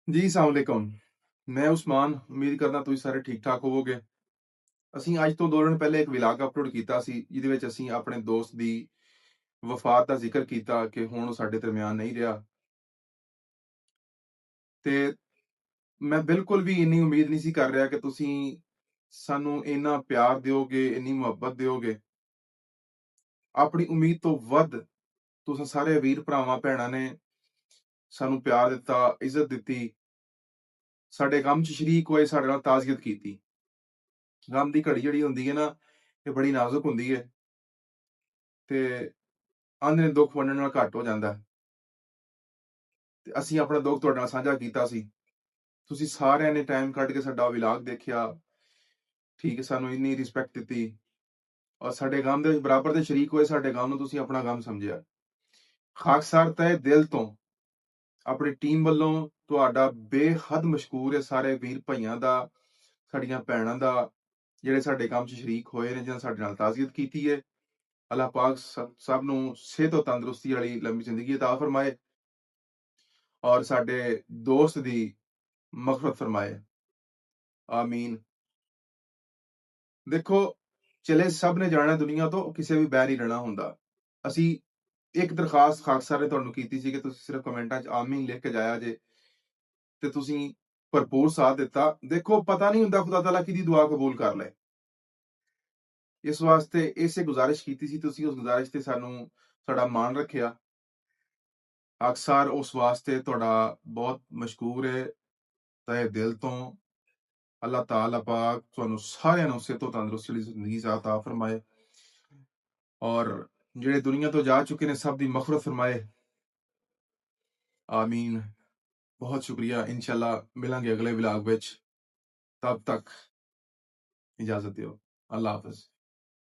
ਜੀ, अस्सलाम वालेकुम। मैं उस्मान, ਉਮੀਦ ਕਰਦਾ ਤੁਸੀਂ ਸਾਰੇ ਠੀਕ-ਠਾਕ ਹੋਵੋਗੇ। ਅਸੀਂ ਅੱਜ ਤੋਂ 2 ਦਿਨ ਪਹਿਲੇ ਇੱਕ ਵਲੌਗ ਅਪਲੋਡ ਕੀਤਾ ਸੀ, ਜਿਹਦੇ ਵਿੱਚ ਅਸੀਂ ਆਪਣੇ ਦੋਸਤ ਦੀ ਵਫ਼ਾਤ ਦਾ ਜ਼ਿਕਰ ਕੀਤਾ ਕਿ ਹੁਣ ਉਹ ਸਾਡੇ ਦਰਮਿਆਨ ਨਹੀਂ ਰਿਹਾ। ਤੇ ਮੈਂ ਬਿਲਕੁਲ ਵੀ ਇੰਨੀ ਉਮੀਦ ਨਹੀਂ ਸੀ ਕਰ ਰਿਹਾ ਕਿ ਤੁਸੀਂ ਸਾਨੂੰ ਇੰਨਾ ਪਿਆਰ ਦਿਓਗੇ, ਇੰਨੀ ਮੁਹੱਬਤ ਦਿਓਗੇ। ਆਪਣੀ ਉਮੀਦ ਤੋਂ ਵੱਧ ਤੁਸੀਂ ਸਾਰੇ ਵੀਰ ਭਰਾਵਾਂ ਭੈਣਾਂ ਨੇ ਸਾਨੂੰ ਪਿਆਰ ਦਿੱਤਾ, ਇੱਜ਼ਤ ਦਿੱਤੀ, ਸਾਡੇ ਗਮ 'ਚ ਸ਼ਰੀਕ ਹੋਏ, ਸਾਡੇ ਨਾਲ ਤਾਜ਼ੀਅਤ ਕੀਤੀ। ਗਮ ਦੀ ਘੜੀ ਜਿਹੜੀ ਹੁੰਦੀ ਹੈ ਨਾ, ਇਹ ਬੜੀ ਨਾਜ਼ੁਕ ਹੁੰਦੀ ਹੈ ਤੇ ਆਂਦੇ ਨੇ ਦੁੱਖ ਵੰਡਣ ਨਾਲ ਘੱਟ ਹੋ ਜਾਂਦਾ ਹੈ। ਤੇ ਅਸੀਂ ਆਪਣਾ ਦੁੱਖ ਤੁਹਾਡੇ ਨਾਲ ਸਾਂਝਾ ਕੀਤਾ ਸੀ। ਤੁਸੀਂ ਸਾਰਿਆਂ ਨੇ ਟਾਈਮ ਕੱਢ ਕੇ ਸਾਡਾ ਵਲੌਗ ਦੇਖਿਆ, ਠੀਕ ਹੈ, ਸਾਨੂੰ ਇੰਨੀ ਰਿਸਪੈਕਟ ਦਿੱਤੀ ਔਰ ਸਾਡੇ ਗਮ ਦੇ ਬਰਾਬਰ ਦੇ ਸ਼ਰੀਕ ਹੋਏ, ਸਾਡੇ ਗਮ ਨੂੰ ਤੁਸੀਂ ਆਪਣਾ ਗਮ ਸਮਝਿਆ। ਖਾਕਸਾਰ ਤਹਿ ਦਿਲ ਤੋਂ ਆਪਣੀ ਟੀਮ ਵੱਲੋਂ ਤੁਹਾਡਾ ਬੇਹੱਦ ਮਸ਼ਕੂਰ ਹੈ ਸਾਰੇ ਵੀਰ ਭਾਈਆਂ ਦਾ, ਸਾਡੀਆਂ ਭੈਣਾਂ ਦਾ, ਜਿਹੜੇ ਸਾਡੇ ਕੰਮ 'ਚ ਸ਼ਰੀਕ ਹੋਏ ਨੇ, ਜਿਨ੍ਹਾਂ ਸਾਡੇ ਨਾਲ ਤਾਜ਼ੀਅਤ ਕੀਤੀ ਹੈ। ਅੱਲਾਹ ਪਾਕ ਸਭ ਨੂੰ ਸਿਹਤ ਔਰ ਤੰਦਰੁਸਤੀ ਵਾਲੀ ਲੰਬੀ ਜ਼ਿੰਦਗੀ ਅਤਾ ਫਰਮਾਏ ਔਰ ਸਾਡੇ ਦੋਸਤ ਦੀ ਮਗਫਰਤ ਫਰਮਾਏ। ਆਮੀਨ। ਦੇਖੋ, ਚਲੇ ਸਭ ਨੇ ਜਾਣਾ ਦੁਨੀਆ ਤੋਂ, ਕਿਸੇ ਵੀ ਬੈਰ ਨਹੀਂ ਰਹਿਣਾ ਹੁੰਦਾ। ਅਸੀਂ ਇੱਕ ਦਰਖਾਸਤ ਖਾਕਸਾ ਨੇ ਤੁਹਾਨੂੰ ਕੀਤੀ ਸੀ ਕਿ ਤੁਸੀਂ ਸਿਰਫ ਕਮੈਂਟਾਂ 'ਚ ਆਮੀਨ ਲਿਖ ਕੇ ਜਾਇਆ ਜੇ ਤੇ ਤੁਸੀਂ ਭਰਪੂਰ ਸਾਥ ਦਿੱਤਾ। ਦੇਖੋ, ਪਤਾ ਨਹੀਂ ਹੁੰਦਾ ਖੁਦਾ ਤਾਲਾ ਕਿਹਦੀ ਦੁਆ ਕਬੂਲ ਕਰ ਲੈ। ਇਸ ਵਾਸਤੇ ਇਸੇ ਗੁਜ਼ਾਰਿਸ਼ ਕੀਤੀ ਸੀ, ਤੁਸੀਂ ਉਸ ਗੁਜ਼ਾਰਿਸ਼ ਤੇ ਸਾਨੂੰ ਸਾਡਾ ਮਾਣ ਰੱਖਿਆ। ਅਕਸਰ ਉਸ ਵਾਸਤੇ ਤੁਹਾਡਾ ਬਹੁਤ ਮਸ਼ਕੂਰ ਹੈ ਤਹਿ ਦਿਲ ਤੋਂ। ਅੱਲਾਹ ਤਾਲਾ ਪਾਕ ਤੁਹਾਨੂੰ ਸਾਰਿਆਂ ਨੂੰ ਸਿਹਤ ਤੰਦਰੁਸਤੀ ਵਾਲੀ ਜ਼ਿੰਦਗੀ ਅਤਾ ਫਰਮਾਏ ਔਰ ਜਿਹੜੇ ਦੁਨੀਆ ਤੋਂ ਜਾ ਚੁੱਕੇ ਨੇ ਸਭ ਦੀ ਮਗਫਰਤ ਫਰਮਾਏ। ਆਮੀਨ। ਬਹੁਤ ਸ਼ੁਕਰੀਆ। ਇਨਸ਼ਾਅੱਲਾ ਮਿਲਾਂਗੇ ਅਗਲੇ ਵਲੌਗ ਵਿੱਚ। ਤਬ ਤੱਕ ਇਜਾਜ਼ਤ ਦਿਓ। ਅੱਲਾਹ ਹਾਫਿਜ਼।